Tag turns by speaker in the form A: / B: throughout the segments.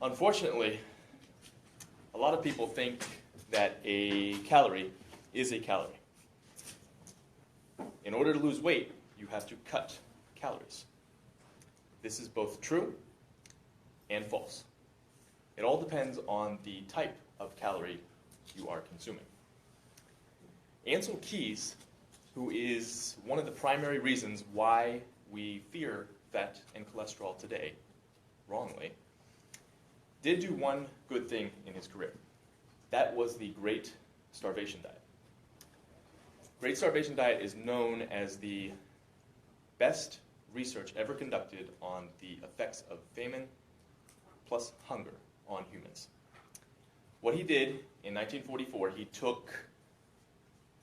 A: Unfortunately, a lot of people think that a calorie is a calorie. In order to lose weight, you have to cut calories. This is both true and false. It all depends on the type of calorie you are consuming. Ansel Keys, who is one of the primary reasons why we fear fat and cholesterol today, wrongly, did do one good thing in his career. That was the Great Starvation Diet. Great Starvation Diet is known as the best research ever conducted on the effects of famine plus hunger on humans. What he did in 1944, he took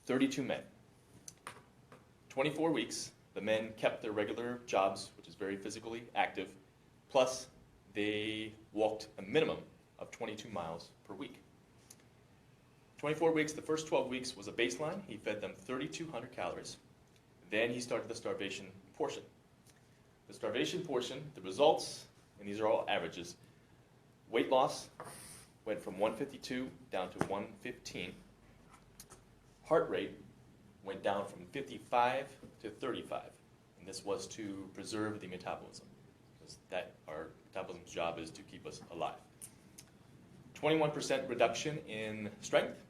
A: 32 men. 24 weeks, the men kept their regular jobs, which is very physically active, plus they walked a minimum of 22 miles per week. 24 weeks, the first 12 weeks was a baseline. He fed them 3,200 calories. Then he started the starvation portion. The starvation portion, the results, and these are all averages, weight loss went from 152 down to 115. Heart rate went down from 55 to 35. And this was to preserve the metabolism, because our metabolism's job is to keep us alive. 21% reduction in strength.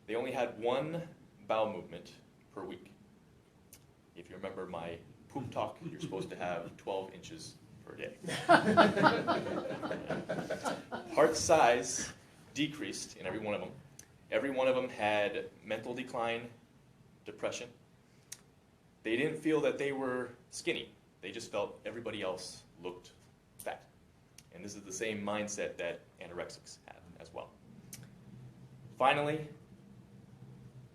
A: They only had one bowel movement per week. If you remember my poop talk, you're supposed to have 12 inches per day. Heart size decreased in every one of them. Every one of them had mental decline, depression. They didn't feel that they were skinny. They just felt everybody else looked fat. And this is the same mindset that anorexics have as well. Finally,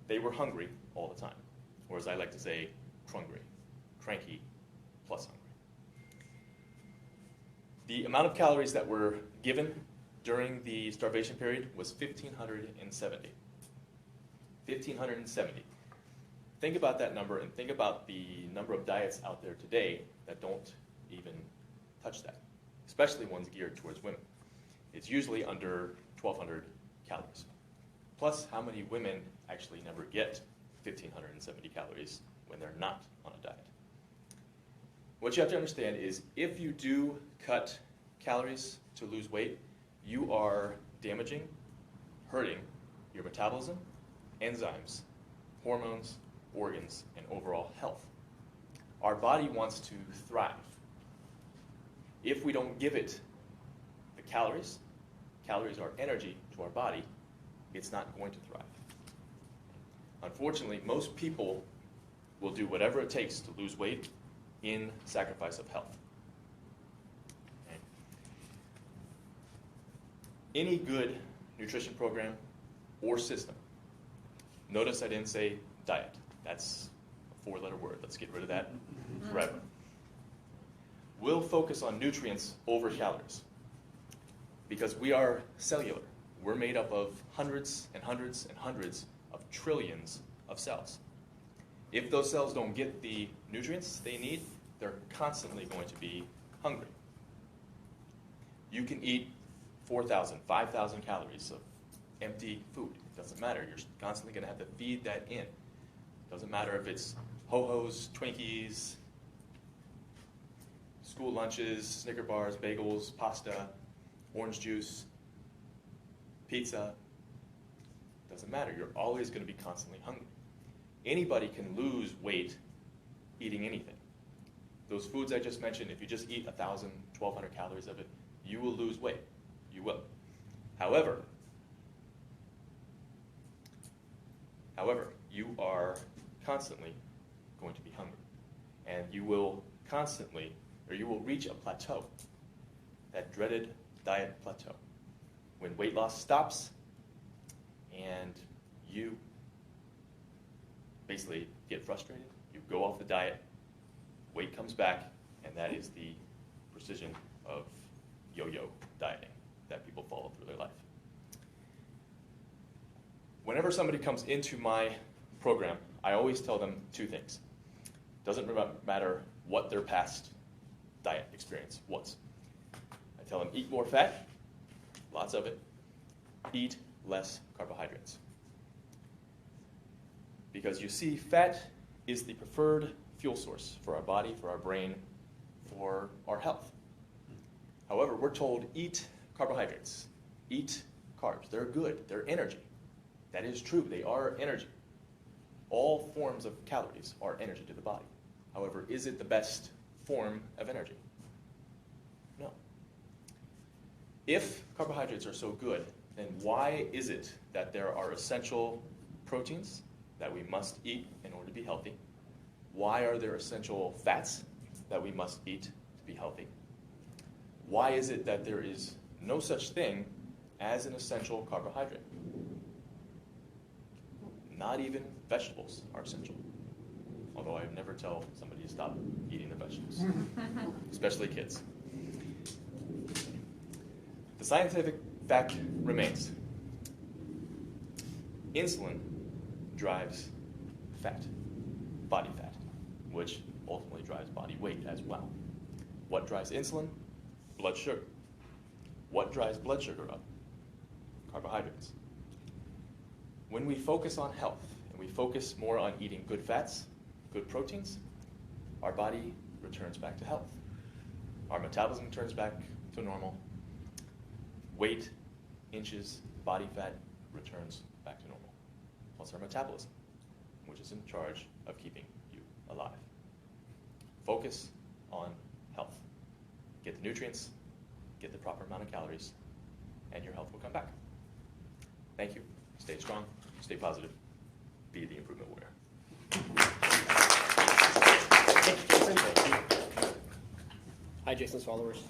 A: they were hungry all the time, or as I like to say, crungry, cranky plus hungry. The amount of calories that were given during the starvation period was 1,570. 1,570. Think about that number and think about the number of diets out there today that don't even touch that, especially ones geared towards women. It's usually under 1,200 calories. Plus, how many women actually never get 1,570 calories when they're not on a diet? What you have to understand is if you do cut calories to lose weight, you are damaging, hurting your metabolism, enzymes, hormones, organs, and overall health. Our body wants to thrive. If we don't give it the calories are energy to our body, it's not going to thrive. Unfortunately, most people will do whatever it takes to lose weight in sacrifice of health. Okay. Any good nutrition program or system, notice I didn't say diet. That's a 4-letter word. Let's get rid of that forever. We'll focus on nutrients over calories because we are cellular. We're made up of hundreds and hundreds and hundreds of trillions of cells. If those cells don't get the nutrients they need, they're constantly going to be hungry. You can eat 4,000, 5,000 calories of empty food. It doesn't matter. You're constantly going to have to feed that in. It doesn't matter if it's Ho-Hos, Twinkies, school lunches, Snicker bars, bagels, pasta, orange juice, pizza. Doesn't matter. You're always going to be constantly hungry. Anybody can lose weight eating anything. Those foods I just mentioned, if you just eat 1,000, 1,200 calories of it, you will lose weight. You will. However, you are constantly going to be hungry. And you will constantly, or you will reach a plateau, that dreaded diet plateau. When weight loss stops and you basically get frustrated, you go off the diet, weight comes back, and that is the precision of yo-yo dieting that people follow through their life. Whenever somebody comes into my program, I always tell them 2 things. Doesn't matter what their past diet experience was. I tell them eat more fat lots of it. Eat less carbohydrates. Because you see, fat is the preferred fuel source for our body, for our brain, for our health. However, we're told eat carbohydrates, eat carbs. They're good, they're energy. That is true, they are energy. All forms of calories are energy to the body. However, is it the best form of energy? No. If carbohydrates are so good, then why is it that there are essential proteins that we must eat in order to be healthy? Why are there essential fats that we must eat to be healthy? Why is it that there is no such thing as an essential carbohydrate? Not even vegetables are essential. Although I never tell somebody to stop eating the vegetables, especially kids. The scientific fact remains. Insulin drives fat, body fat, which ultimately drives body weight as well. What drives insulin? Blood sugar. What drives blood sugar up? Carbohydrates. When we focus on health, and we focus more on eating good fats, good proteins, our body returns back to health. Our metabolism turns back to normal. Weight, inches, body fat returns back to normal. Plus our metabolism, which is in charge of keeping you alive. Focus on health. Get the nutrients, get the proper amount of calories, and your health will come back. Thank you. Stay strong, stay positive, be the improvement warrior.
B: Hi, Jason's followers.